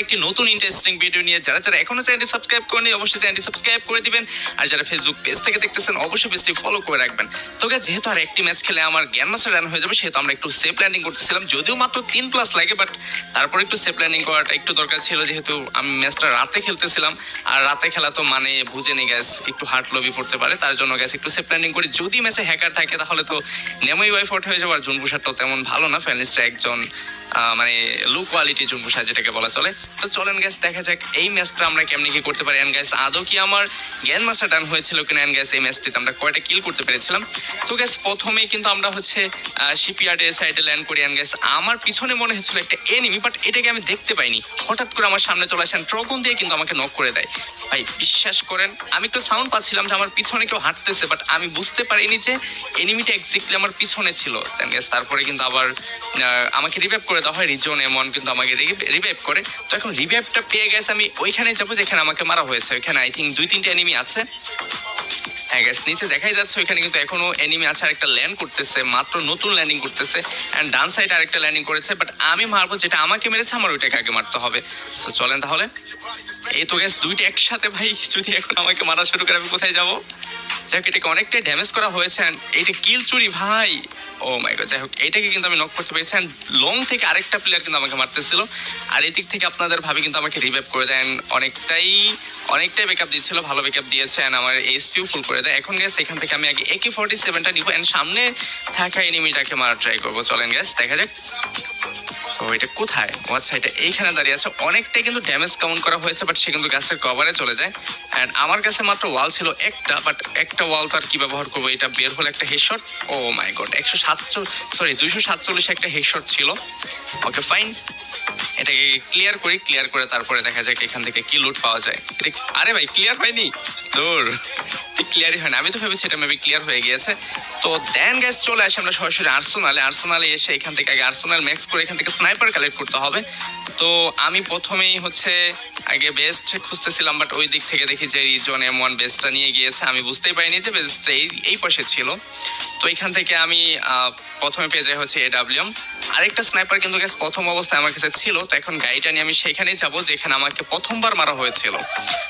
একটি নতুন interesting video নিয়ে। যারা যারা এখনো চ্যানেলটি সাবস্ক্রাইব করেনি অবশ্যই চ্যানেলটি সাবস্ক্রাইব করে দিবেন, আর যারা ফেসবুক পেজ থেকে দেখতেছেন অবশ্যই পেজটি ফলো করে রাখবেন। তো গাইস, যেহেতু আর একটি ম্যাচ খেলে আমার গ্র্যান্ডমাস্টার রান হয়ে যাবে, সেহেতু আমরা একটু সেফ ল্যান্ডিং করতেছিলাম, যদিও মাত্র 3+ লাগে, বাট তারপর একটু সেফ ল্যান্ডিং করাটা একটু দরকার ছিল, যেহেতু আমি ম্যাচটা রাতে খেলতেছিলাম, আর রাতে খেলা তো মানে বুঝে নি গ্যাস, একটু হার্ড লবি পড়তে পারে, তার জন্য গ্যাস একটু সেফ ল্যান্ডিং করি। যদি ম্যাচে হ্যাকার থাকে তাহলে তো নেমোই ওয়াইফ আউট হয়ে যাবে, আর জুনপুষারটাও তেমন ভালো না, ফ্যানলিস্টটা একজন মানে লো কোয়ালিটি জুনপুষার যেটাকে বলা চলে। তো চলেন গ্যাস দেখা যাক এই ম্যাচটা আমরা কেমনি কি করতে পারি, এন্ড গ্যাস আদৌ কি আমার গ্র্যান্ডমাস্টার ডান হয়েছিল কিনা, এন্ড গ্যাস এই ম্যাচটিতে আমরা কয়টা কিল করতে পেরেছিলাম। তো গ্যাস প্রথমেই কিন্তু আমরা হচ্ছে শিপইয়ার্ডের সাইডে ল্যান্ড করি, এন্ড গ্যাস আমার পিছনে মনে হচ্ছিল একটা এনিমি, বাট এটাকে আমি দেখতে পাইনি, হঠাৎ করে আমার সামনে চলে আসেন ট্রগন দিয়ে কিন্তু আমাকে নক করে দেয়। ভাই বিশ্বাস করেন, আমি একটু সাউন্ড পাচ্ছিলাম যে আমার পিছনে কেউ হাঁটতেছে, বাট আমি বুঝতে পারিনি যে এনিমিটা এক্স্যাক্টলি আমার পিছনে ছিল। তারপরে কিন্তু আবার আমাকে রিভাইভ করে দেওয়া হয়, রিজন এমন কিন্তু আমাকে রিভাইভ করে। তো এখন রিভাইভটা পেয়ে গেছে, আমি ওইখানে যাবো যেখানে আমাকে মারা হয়েছে। ওইখানে আই থিঙ্ক 2-3টা এনিমি আছে। হ্যাঁ গ্যাস, নিচে দেখাই যাচ্ছে ওইখানে কিন্তু এখনো এনিমি আছে, আর একটা ল্যান্ড করতেছে, মাত্র নতুন ল্যান্ডিং করতেছে, এন্ড ডান সাইড আরেকটা ল্যান্ডিং করেছে, বাট আমি মারবো যেটা আমাকে মেরেছে, আমার ওইটাকে আগে মারতে হবে। তো চলেন তাহলে। এই তো গ্যাস, দুইটা একসাথে ভাই, যদি এখন আমাকে মারা শুরু করে আমি কোথায় যাবো? যাই হোক, এটাকে অনেকটাই ড্যামেজ করা হয়েছে, এইটা কিল চুরি ভাই, ও মাই গড। যাই হোক, এটাকে কিন্তু আমি নক করতে পেরেছি, লং থেকে আরেকটা প্লেয়ার কিন্তু আমাকে মারতেছিল, আর এই দিক থেকে আপনাদের ভাবি কিন্তু আমাকে রিভাইভ করে দেন, অনেকটাই ব্যাকআপ দিচ্ছিল, ভালো ব্যাকআপ দিয়েছে, এন্ড আমার এইচপিও ফুল করে দেয়। এখন গ্যাস এখান থেকে আমি আগে AK-47টা নিব, এন্ড সামনে থাকা এনিমিটাকে মারা ট্রাই করবো। চলেন গ্যাস দেখা যাক। তো এটা কোথায়? ও আচ্ছা, এটা এইখানে দাঁড়িয়ে আছে। অনেকটাই কিন্তু ড্যামেজ কাউন্ট করা হয়েছে, বাট সে কিন্তু গাছের কভারে চলে যায়, এন্ড আমার কাছে মাত্র ওয়াল ছিল একটা, বাট একটা ওয়াল তো আর কি ব্যবহার করবো, এটা বের হলো একটা হেডশট। ও মাই গড, 247 একটা হেডশট ছিল। ওকে ফাইন, এটাকে ক্লিয়ার করি, ক্লিয়ার করে তারপরে দেখা যাক এখান থেকে কি লুট পাওয়া যায়। আরে ভাই, ক্লিয়ার হয়নি, দূর, ক্লিয়ারই হয় না। আমি তো ভেবেছি এটা মেবি ক্লিয়ার হয়ে গিয়েছে। তো দেন গ্যাস চলে আসে আমরা সরাসরি আর্সেনালে এসে এখান থেকে আগে আর্সেনাল ম্যাক্স করে এখান থেকে স্নাইপার কালেক্ট করতে হবে। তো আমি প্রথমেই হচ্ছে আগে বেস্ট খুঁজতেছিলাম, বাট ওই দিক থেকে দেখি যে রিজন M1 বেস্টটা নিয়ে গিয়েছে। আমি বুঝতেই পারিনি যে বেস্টটা এই পাশে ছিল। তো এখান থেকে আমি প্রথমে পেয়ে যাই হচ্ছে AWM। আরেকটা স্নাইপার কিন্তু গ্যাস প্রথম অবস্থায় আমার কাছে ছিল। তো এখন গাড়িটা নিয়ে আমি সেখানেই যাবো যেখানে আমাকে প্রথমবার মারা হয়েছিল।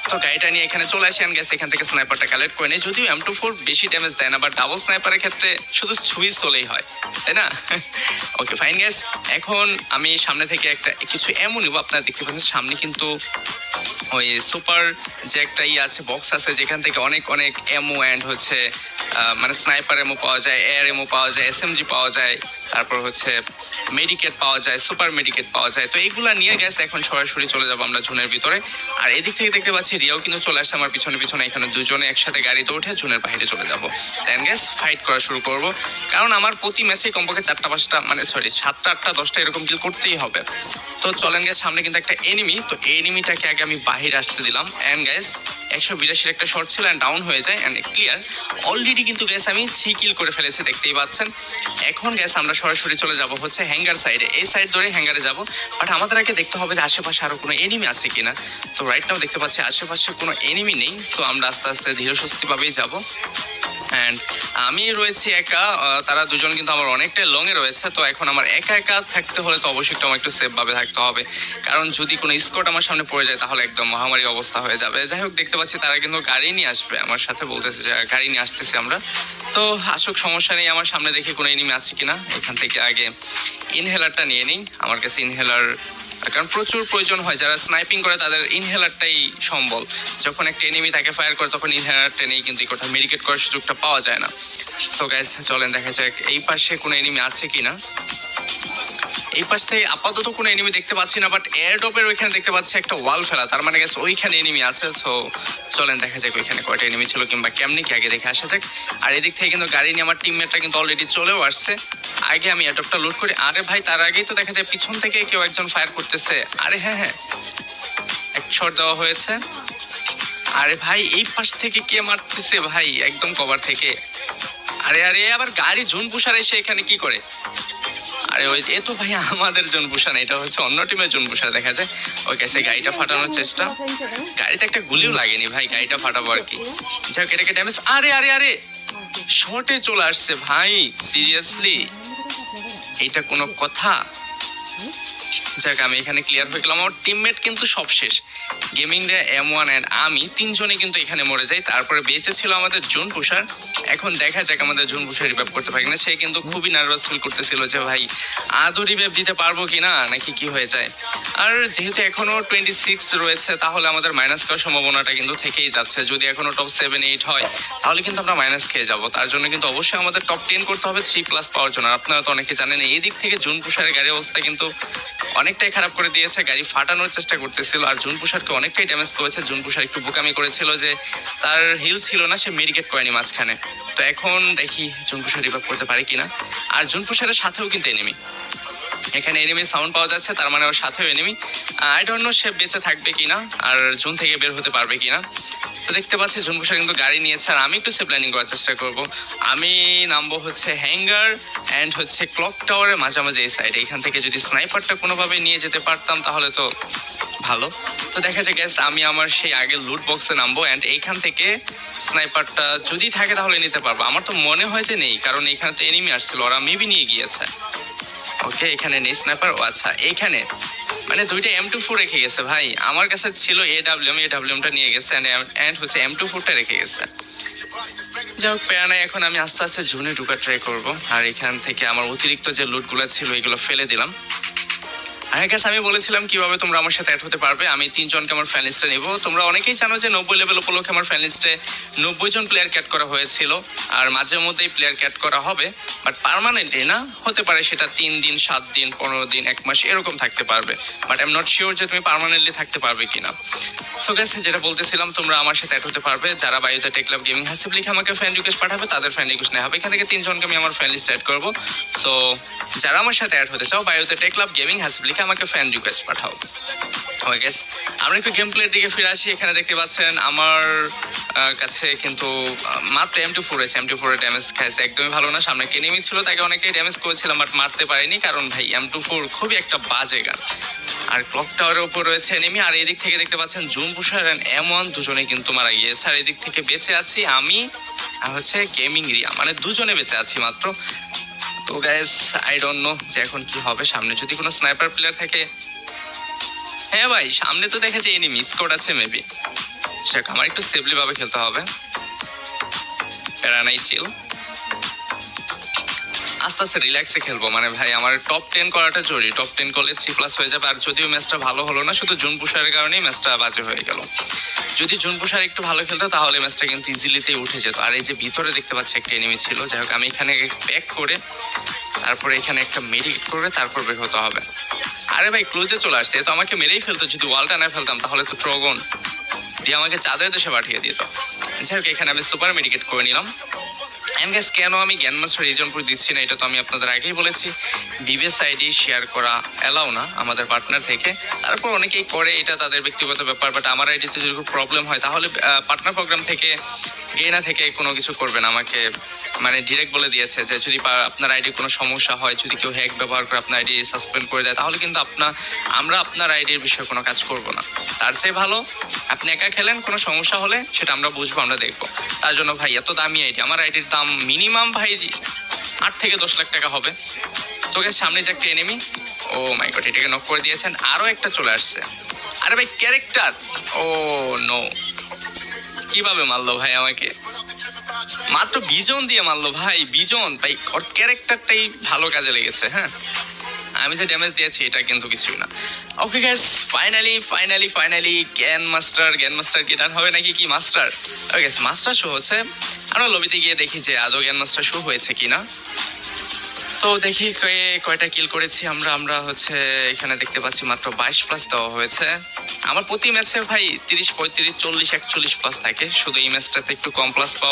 তো গাড়িটা নিয়ে এখানে চলে আসি, গ্যাস এখান থেকে স্নাইপারটা কালেক্ট করে নেই। যদিও M24 বেশি ড্যামেজ দেয় না, বাট ডাবল স্নাইপারের ক্ষেত্রে শুধু ছুঁই চলেই হয়, তাই না? ওকে ফাইন গ্যাস, এখন আমি সামনে থেকে একটা কিছু এমন নিব। আপনারা দেখতে পাচ্ছেন সামনে কিন্তু ওই সুপার যে একটা আছে, বক্স আছে, যেখান থেকে অনেক এমো অ্যান্ড হচ্ছে মানে স্নাইপার এমো পাওয়া যায়, এয়ার এমো পাওয়া যায়, SMG পাওয়া যায়, তারপর হচ্ছে মেডিকেট পাওয়া যায়, সুপার মেডিকেট পাওয়া যায়। তো এইগুলা নিয়ে গেছে এখন সরাসরি চলে যাবো আমরা জুনের ভিতরে। আর এদিক থেকে দেখতে পাচ্ছি রিয়াও কিন্তু চলে আসছে আমার পিছনে। এখানে দুজনে একসাথে গাড়িতে উঠে জুনের বাইরে চলে যাবো। দেন গ্যাস ফাইট করা শুরু করব, কারণ আমার প্রতি ম্যাচে কমপক্ষে 4-5টা মানে 7টা 8টা 10টা এরকম কিল করতেই হবে। তো চলেন গ্যাস, সামনে কিন্তু একটা এনিমি। তো এই এনিমিটাকে আগে আমি বাহির আসতে দিলাম, এন্ড গ্যাস 182 একটা শট ছিল, এন্ড ডাউন হয়ে যায়, এন্ড ক্লিয়ার। অলরেডি কিন্তু গ্যাস আমি 3 কিল করে ফেলেছি, দেখতেই পাচ্ছেন। এখন গ্যাস আমরা সরাসরি চলে যাব হচ্ছে হ্যাঙ্গার সাইডে, এই সাইড ধরে হ্যাঙ্গারে যাব। বাট আমাদের আগে দেখতে হবে যে আশেপাশে আরো কোনো এনিমি আছে কিনা। তো রাইট নাও দেখতে পাচ্ছি আশেপাশে কোনো এনিমি নেই। সো আমরা আস্তে আস্তে ধীরে সুস্থি ভাবেই যাবো, অ্যান্ড আমি রয়েছি একা। তারা দুজন কিন্তু আমার অনেকটা লংয়ে রয়েছে। তো এখন আমার একা থাকতে হলে তো অবশ্যই একটু আমার একটু সেফ ভাবে থাকতে হবে, কারণ যদি কোনো স্কট আমার সামনে পড়ে যায় তাহলে একদম মহামারী অবস্থা হয়ে যাবে। যাই হোক, দেখতে পাচ্ছি তারা কিন্তু গাড়ি নিয়ে আসবে, আমার সাথে বলতেছে যে গাড়ি নিয়ে আসতেছি আমরা। তো আসুক, সমস্যা নেই। আমার সামনে দেখি কোনো এনিমি আছে কিনা। এখান থেকে আগে ইনহেলারটা নিয়ে নিই, আমার কাছে ইনহেলার কারণ প্রচুর প্রয়োজন হয়। যারা স্নাইপিং করে তাদের ইনহেলারটাই সম্বল। যখন একটা এনিমি তাকে ফায়ার করে তখন ইনহেলারটা নেই কিন্তু কোটা মেডিকেট করার সুযোগটা পাওয়া যায় না। সো গাইস, চলেন দেখা যাক এই পাশে কোনো এনিমি আছে কিনা। এই পাশ থেকে আপাতত কোনো এনিমি দেখতে পাচ্ছি না, বাট এয়ারড্রপের ওইখানে দেখতে পাচ্ছি একটা ওয়াল ফেলা, তার মানে গেছে ওইখানে এনিমি আছে। সো চলেন দেখা যাক ওইখানে কয়টা এনিমি ছিল কিংবা কেমনি কি আগে দেখে আসা যাক। আর এদিক থেকে কিন্তু গাড়ি নিয়ে আমার টিমমেটটা কিন্তু অলরেডি চলেও আসছে। আগে আমি এয়ারড্রপটা লুট করি। আরে ভাই, তার আগেই তো দেখা যায় পিছন থেকে কেউ একজন ফায়ার করতেছে। আরে হ্যাঁ, এক শট দেওয়া হয়েছে। আরে ভাই, এই পাশ থেকে কে মারতেছে ভাই, একদম কভার থেকে। আরে আবার গাড়ি জুনপুষার এসে এখানে কি করে? আরে ওই এ তো ভাই আমাদের জুনপুষা না, এটা হচ্ছে অন্য টিমের জুনপুষা দেখা যায়। ওই কাছে গাড়িটা ফাটানোর চেষ্টা, গাড়িতে একটা গুলিও লাগেনি ভাই, গাড়িটা ফাটাবো আর কি। যাই হোক, এটাকে ড্যামেজ। আরে শর্টে চলে আসছে ভাই, সিরিয়াসলি এটা কোনো কথা? যাক আমি এখানে ক্লিয়ার হয়ে গেলাম। আমার টিমমেট কিন্তু সব শেষ, গেমিং রে M1 অ্যান্ড আমি তিনজনে কিন্তু এখানে মরে যাই। তারপরে বেঁচে ছিল আমাদের জুন পুষার। এখন দেখা যাক আমাদের জুন পুষার রিভাইভ করতে পারি না। সে কিন্তু খুবই নার্ভাস ফিল করতেছিল যে ভাই আদৌ রিভাইভ দিতে পারবো কিনা, নাকি কি হয়ে যায়। আর যেহেতু এখনো 26 রয়েছে, তাহলে আমাদের মাইনাস খাওয়ার সম্ভাবনাটা কিন্তু থেকেই যাচ্ছে। যদি এখনো টপ 7-8 হয় তাহলে কিন্তু আমরা মাইনাস খেয়ে যাবো। তার জন্য কিন্তু অবশ্যই আমাদের টপ 10 করতে হবে 3+ পাওয়ার জন্য। আপনারা তো অনেকে জানেন এই দিক থেকে জুন পুষারের গাড়ির অবস্থা কিন্তু অনেকটাই খারাপ করে দিয়েছে, গাড়ি ফাটানোর চেষ্টা করতেছিল। আর জুন পুষারকে অনেকটাই ড্যামেজ করেছে। জুন পুষার একটু বোকামি করেছিল যে তার হিল ছিল না, সে মেডিকেট করেনি মাঝখানে। তো এখন দেখি জুন পুষার রিভাইভ করতে পারে কিনা। আর জুন পুষারের সাথেও কিন্তু এনিমি, এখানে এনিমি সাউন্ড পাওয়া যাচ্ছে, তার মানে ওর সাথেও এনিমি। আই ডোন্ট নো সে বেঁচে থাকবে কিনা আর জুন থেকে বের হতে পারবে কিনা। তো দেখতে পাচ্ছি জুন পুষার কিন্তু গাড়ি নিয়েছে। আর আমি একটু সে প্ল্যানিং করার চেষ্টা করব। আমি নামবো হচ্ছে হ্যাঙ্গার অ্যান্ড হচ্ছে ক্লক টাওয়ারের মাঝামাঝি এই সাইডে। এখান থেকে যদি স্নাইপারটা কোনোভাবে নিয়ে যেতে পারতাম তাহলে তো ভালো। তো দেখা যায় গ্যাস আমি আমার সেই আগে লুট বক্সে নামবো অ্যান্ড এইখান থেকে স্নাইপারটা যদি থাকে তাহলে নিতে পারবো। আমার তো মনে হয় যে নেই, কারণ এখানে তো এনিমি আসছিল, ওরা মেবি নিয়ে গিয়েছে। ওকে এখানে নেই স্নাইপার। ও আচ্ছা, এইখানে মানে দুইটা M24 রেখে গেছে ভাই। আমার কাছে ছিল AWM-টা নিয়ে গেছে অ্যান্ড হচ্ছে M24টা রেখে গেছে। যাই হোক প্যারা নাই, এখন আমি আস্তে আস্তে জুনে ঢুকার ট্রাই করবো। আর এখান থেকে আমার অতিরিক্ত যে লুটগুলো ছিল এগুলো ফেলে দিলাম। আর গ্যাস আমি বলেছিলাম কিভাবে তোমরা আমার সাথে অ্যাড হতে পারবে। আমি 3 জনকে আমার ফ্যান লিস্টে নেবো। তোমরা অনেকেই জানো যে 90 লেভেল উপলক্ষে আমার ফ্যান লিস্টে 90 জন প্লেয়ার ক্যাট করা হয়েছিল। আর মাঝে মধ্যেই প্লেয়ার ক্যাট করা হবে, বাট পার্মানেন্টলি না। হতে পারে সেটা 3 দিন, 7 দিন, 15 দিন, 1 মাস এরকম থাকতে পারবে। But I am not sure যে তুমি পার্মানেন্টলি থাকতে পারবে কিনা। সো গ্যাস যেটা বলতেছিলাম, তোমরা আমার সাথে অ্যাড হতে পারবে। যারা বায়োতে টেক ক্লাব গেমিং হাসিব লিখে আমাকে ফ্যান রিকোয়েস্ট পাঠাবে তাদের ফ্যান রিকোয়েস্ট নেওয়া হবে। এখান থেকে 3 জনকে আমি আমার ফ্যান লিস্টে অ্যাড করবো। সো যারা আমার সাথে অ্যাড হতে চাও বায়োতে টেক ক্লাব গেমিং হাসিব লিখে আমাকে ফ্যান রিকোয়েস্ট পাঠাও। ওকে গ্যাস আমরা একটু গেম প্লের দিকে ফিরে আসি। এখানে দেখতে পাচ্ছেন আমার কাছে কিন্তু মাত্র M24 রয়েছে। M24 এর ড্যামেজ খাইছে একদমই ভালো না। সামনে এনিমি ছিল, তাকে অনেকটাই ড্যামেজ করেছিলাম বাট মারতে পারিনি, কারণ ভাই M24 খুবই একটা বাজে গান। আর ক্লক টাওয়ারের উপর রয়েছে এনিমি। আর এদিক থেকে দেখতে পাচ্ছেন জুন পুষার এন্ড M1 দুজনে কিন্তু মারা গিয়েছে। আর এদিক থেকে বেঁচে আছি আমি আর হচ্ছে গেমিং রিয়া, মানে দুজনে বেঁচে আছি মাত্র। তো গাইস আই ডোন্ট নো যে এখন কি হবে। সামনে যদি কোনো স্নাইপার প্লেয়ার থাকে, হ্যাঁ ভাই সামনে তো দেখা যায় এনিমি স্কোয়াড আছে মেবি। সেটা আমার একটু সেফলি ভাবে খেলতে হবে। প্যারা নাই, চিল, আস্তে আস্তে রিল্যাক্সে খেলবো। মানে ভাই আমার টপ 10 করাটা জরুরি। টপ 10 করলে 3+ হয়ে যাবে। আর যদিও ম্যাচটা ভালো হলো না, শুধু জুন পুষারের কারণেই ম্যাচটা বাজে হয়ে গেল। যদি জুন পুষার একটু ভালো খেলতো তাহলে ম্যাচটা কিন্তু ইজিলিতেই উঠে যেত। আর এই যে ভিতরে দেখতে পাচ্ছি একটা এনিমি ছিল। যাই হোক আমি এখানে ব্যাক করে তারপরে এখানে একটা মেডিকেট করে তারপর বের হতে হবে। আরে ভাই ক্লোজে চলে আসছে, তো আমাকে মেরেই ফেলতো। যদি ওয়ালটা না ফেলতাম তাহলে তো ট্রগন দিয়ে আমাকে চাঁদের দেশে পাঠিয়ে দিত। যাই হোক এখানে আমি সুপার মেডিকেট করে নিলাম। এন্ড গাইস কেন আমি গ্র্যান্ডমাস্টার রিজন পুশ দিচ্ছি না এটা তো আমি আপনাদের আগেই বলেছি। বিবিএস আইডি শেয়ার করা এলাও না আমাদের পার্টনার থেকে। তারপর অনেকেই করে, এটা তাদের ব্যক্তিগত ব্যাপার। বাট আমার আইডিতে যদি কোনো প্রবলেম হয় তাহলে পার্টনার প্রোগ্রাম থেকে গেনা থেকে কোনো কিছু করবেন। আমাকে মানে ডিরেক্ট বলে দিয়েছে যে যদি আপনার আইডি কোনো সমস্যা হয়, যদি কেউ হ্যাক ব্যবহার করে আপনার আইডি সাসপেন্ড করে দেয় তাহলে কিন্তু আমরা আপনার আইডির বিষয়ে কোনো কাজ করব না। তার চেয়ে ভালো আপনি একা খেলেন, কোনো সমস্যা হলে সেটা আমরা বুঝবো, আমরা দেখবো। তার জন্য ভাই এত দামি আইডি, আমার আইডির দাম মিনিমাম ভাই 8 থেকে 10 লাখ টাকা হবে। তোকে সামনে যে একটা এনিমি, ও মাই গড, এটাকে নক করে দিয়েছেন। আরো একটা চলে আসছে। আরে ভাই ক্যারেক্টার, ও নো, কিভাবে মারলো ভাই আমাকে? মাত্র বিজন দিয়ে মারলো ভাই, বিজন ভাই। ওর ক্যারেক্টারটাই ভালো কাজে লেগেছে। হ্যাঁ আমি যে ড্যামেজ দিয়েছি এটা কিন্তু কিছুই না। ওকে গাইস ফাইনালি গ্যান মাস্টার কি ডান হবে নাকি কি master? Okay guys master show হচ্ছে। আমরা লবিতে গিয়ে দেখি যে আদৌ গ্যান মাস্টার শো হয়েছে কিনা। তো দেখি কয়টা কিল করেছি আমরা হচ্ছে এখানে দেখতে পাচ্ছি মাত্র 22+ দেওয়া হয়েছে। আমার প্রতি ম্যাচে ভাই 30, 35, 40, 41+ থাকে, শুধু এই ম্যাচটাতে একটু কম প্লাস পাওয়া